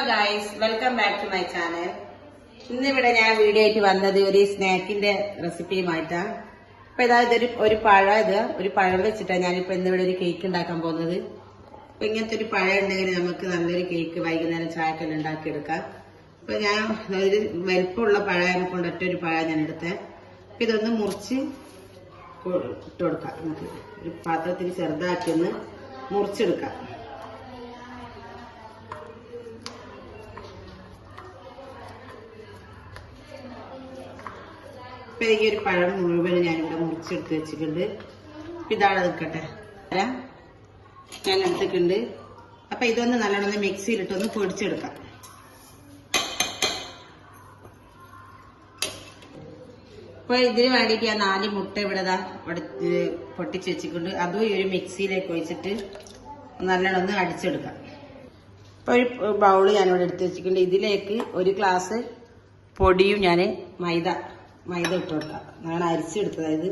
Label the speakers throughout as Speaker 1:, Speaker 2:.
Speaker 1: Guys, welcome back to my channel. ഇന്നിവിടെ ഞാൻ video ആയിട്ട് വന്നത് ഒരു സ്നാക്കിന്റെ റെസിപ്പിയുമായിട്ടാണ്. അപ്പൊ ഇതായത് ഒരു പഴം വെച്ചിട്ടാണ് ഞാനിപ്പോ ഇന്നിവിടെ ഒരു കേക്ക് ഉണ്ടാക്കാൻ പോകുന്നത്. അപ്പൊ ഇങ്ങനത്തെ ഒരു പഴം ഉണ്ടെങ്കിൽ നമുക്ക് നല്ലൊരു കേക്ക് വൈകുന്നേരം ചായക്കെല്ലാം ഉണ്ടാക്കിയെടുക്കാം. അപ്പൊ ഞാൻ ഒരു വലിപ്പമുള്ള പഴം കൊണ്ട് ഒറ്റൊരു പഴം ഞാൻ എടുത്തത്. അപ്പൊ ഇതൊന്ന് മുറിച്ച് ഇട്ട് കൊടുക്കാം. നമുക്ക് ഒരു പാത്രത്തിൽ ചെറുതാക്കി ഒന്ന് മുറിച്ചെടുക്കാം. ഇപ്പൊ ഈ ഒരു പഴം മുഴുവൻ ഞാനിവിടെ മുറിച്ചെടുത്ത് വെച്ചിട്ടുണ്ട്. ഇതാണ് നിൽക്കട്ടെ, ഞാൻ എടുത്തിട്ടുണ്ട്. അപ്പൊ ഇതൊന്ന് നല്ലോണം മിക്സിയിലിട്ടൊന്ന് പൊടിച്ചെടുക്കാം. അപ്പൊ ഇതിന് വേണ്ടിയിട്ട് ഞാൻ 4 മുട്ട ഇവിടെ പൊട്ടിച്ച് വെച്ചിട്ടുണ്ട്. അതും ഈ ഒരു മിക്സിയിലേക്ക് ഒഴിച്ചിട്ട് നല്ലോണം ഒന്ന് അടിച്ചെടുക്കാം. അപ്പൊ ഒരു ബൗള് ഞാനിവിടെ എടുത്ത് വെച്ചിട്ടുണ്ട്. ഇതിലേക്ക് 1 ഗ്ലാസ് പൊടിയും ഞാൻ മൈദ ഇട്ട് കൊടുക്കാം. ഞാൻ അരിച്ചെടുത്തത്. ഇത്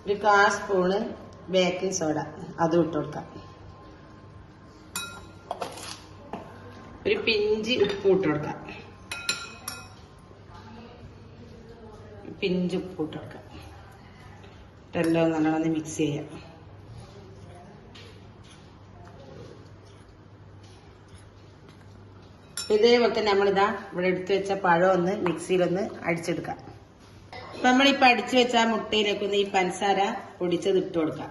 Speaker 1: ഒരു 1/4 സ്പൂണ് ബേക്കിംഗ് സോഡ, അതും ഇട്ട് കൊടുക്കാം. ഒരു പിഞ്ച് ഉപ്പ് ഇട്ട് കൊടുക്കാം. പിഞ്ച് ഉപ്പ് ഇട്ട് കൊടുക്കാം. എല്ലാം നല്ലോണം മിക്സ് ചെയ്യാം. ഇതേപോലെ തന്നെ നമ്മളിതാ ഇവിടെ എടുത്തു വെച്ച പഴം ഒന്ന് മിക്സിയിലൊന്ന് അടിച്ചെടുക്കാം. അപ്പൊ നമ്മളിപ്പോ അടിച്ചു വെച്ച മുട്ടയിലേക്കൊന്ന് ഈ പഞ്ചസാര പൊടിച്ചത് ഇട്ട് കൊടുക്കാം.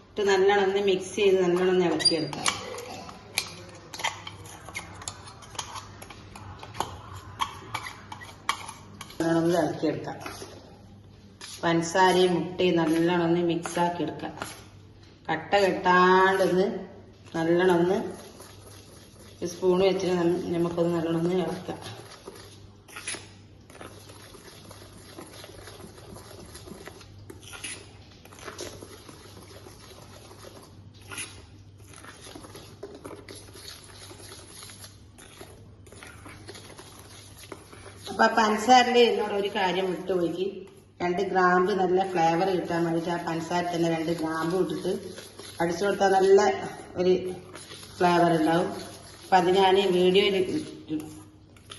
Speaker 1: ഇട്ട് നല്ലോണം മിക്സ് ചെയ്ത് നല്ലോണം ഇളക്കിയെടുക്കാം. നല്ലോണം ഇളക്കിയെടുക്കാം. പഞ്ചസാരയും മുട്ടയും നല്ലോണം മിക്സ് ആക്കി എടുക്കാം. കട്ട കെട്ടാണ്ടൊന്ന് നല്ലോണം സ്പൂണ് വെച്ചിട്ട് നമുക്കൊന്ന് നല്ലോണം ഇളക്കാം. അപ്പൊ പഞ്ചസാരയിൽ എന്നോട് ഒരു കാര്യം വിട്ടുപോയി. 2 ഗ്രാമ്പ് നല്ല ഫ്ലേവർ കിട്ടാൻ വേണ്ടിയിട്ട് ആ പഞ്ചസാര തന്നെ 2 ഗ്രാമ്പ് ഇട്ടിട്ട് അടിച്ചു കൊടുത്താൽ നല്ല ഒരു ഫ്ലേവർ ഉണ്ടാവും. അപ്പൊ അത് ഞാൻ വീഡിയോയിൽ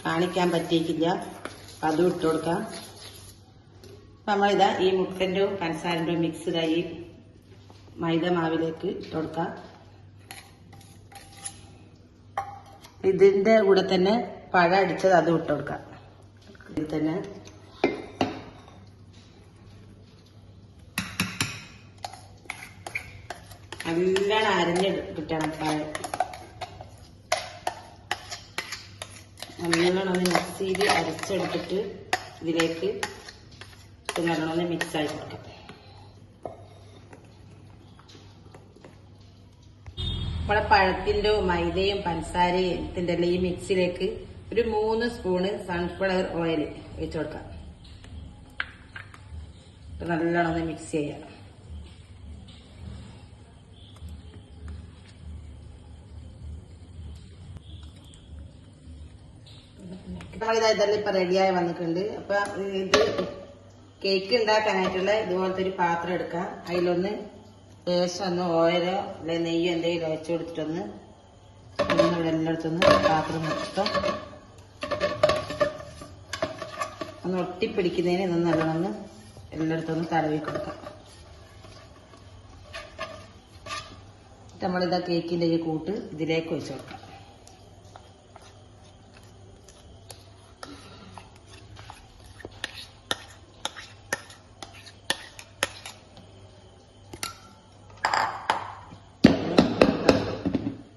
Speaker 1: കാണിക്കാൻ പറ്റിയിട്ടില്ല. അപ്പൊ അതും ഇട്ട് കൊടുക്കാം. അപ്പൊ നമ്മളിതാ ഈ മുട്ടൻ്റെ പഞ്ചസാരൻ്റെ മിക്സ്ഡായി മൈദ മാവിലേക്ക് ഇട്ട് കൊടുക്കാം. ഇതിന്റെ കൂടെ തന്നെ പഴം അടിച്ചത് അതും ഇട്ട് കൊടുക്കാം. ഇതിൽ തന്നെ നല്ലോണം അരിഞ്ഞെടുത്തിട്ടാണ് പഴം. നല്ലോണം മിക്സിയിൽ അരച്ചെടുത്തിട്ട് ഇതിലേക്ക് നല്ലോണം മിക്സ് ആയി കൊടുക്കാം. നമ്മളെ പഴത്തിൻ്റെ മൈദയും പഞ്ചസാരയും ഇതിൻ്റെ ഈ മിക്സിയിലേക്ക് ഒരു 3 സ്പൂണ് സൺഫ്ലവർ ഓയിൽ ഒഴിച്ചു കൊടുക്കാം. നല്ലോണം മിക്സ് ചെയ്യാം. ഇതെല്ലാം ഇപ്പൊ റെഡിയായി വന്നിട്ടുണ്ട്. അപ്പൊ ഇത് കേക്ക് ഉണ്ടാക്കാനായിട്ടുള്ള ഇതുപോലത്തെ ഒരു പാത്രം എടുക്കാം. അതിലൊന്ന് ലേശം ഒന്ന് ഓയിലോ അല്ലെങ്കിൽ നെയ്യോ എന്തെങ്കിലും ഒഴിച്ചു കൊടുത്തിട്ടൊന്ന് ഇവിടെ എല്ലായിടത്തൊന്ന് പാത്രം മൊത്തം ഒന്ന് ഒട്ടിപ്പിടിക്കുന്നതിന് ഇന്ന് നല്ലോണം എല്ലായിടത്തൊന്ന് തടവി കൊടുക്കാം. നമ്മളിതാ കേക്കിന്റെ ഈ കൂട്ട് ഇതിലേക്ക് ഒഴിച്ചു കൊടുക്കാം.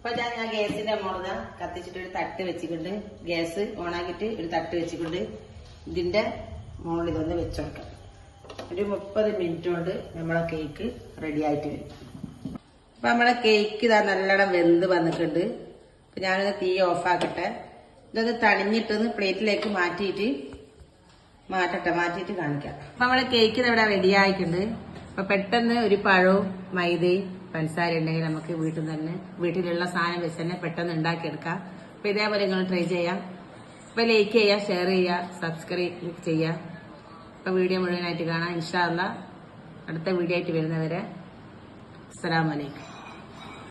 Speaker 1: അപ്പൊ ഞാൻ ഗ്യാസിന്റെ മുകളിൽ കത്തിച്ചിട്ട് ഒരു തട്ട് വെച്ചിട്ടുണ്ട്. ഗ്യാസ് ഓണാക്കിയിട്ട് ഒരു തട്ട് വെച്ചിട്ടുണ്ട്. ഇതിന്റെ മുകളിൽ ഇതൊന്ന് വെച്ചുകൊടുക്കാം. ഒരു 30 മിനിറ്റ് കൊണ്ട് നമ്മളെ കേക്ക് റെഡി ആയിട്ട് വരും. അപ്പൊ നമ്മളെ കേക്ക് ഇതാ നല്ലോണം വെന്ത് വന്നിട്ടുണ്ട്. അപ്പൊ ഞാനൊന്ന് തീ ഓഫാക്കട്ടെ. ഇതൊന്ന് തണിഞ്ഞിട്ടൊന്ന് പ്ലേറ്റിലേക്ക് മാറ്റിയിട്ട് കാണിക്കാം. അപ്പൊ നമ്മളെ കേക്ക് ഇവിടെ റെഡി ആയിട്ടുണ്ട്. അപ്പൊ പെട്ടെന്ന് ഒരു പഴവും മൈദയും പഞ്ചസാര ഉണ്ടെങ്കിൽ നമുക്ക് വീട്ടിലുള്ള സാധനം വെച്ച് തന്നെ പെട്ടെന്ന് ഉണ്ടാക്കിയെടുക്കാം. അപ്പൊ ഇതേപോലെ നിങ്ങൾ ട്രൈ ചെയ്യാം. അപ്പൊ ലൈക്ക് ചെയ്യുക, ഷെയർ ചെയ്യുക, സബ്സ്ക്രൈബ് ചെയ്യുക. അപ്പൊ വീഡിയോ മുഴുവനായിട്ട് കാണാം. ഇൻഷാ അല്ലാഹ് അടുത്ത വീഡിയോ ആയിട്ട് വരുന്നവരെ അസ്സലാമു അലൈക്കും.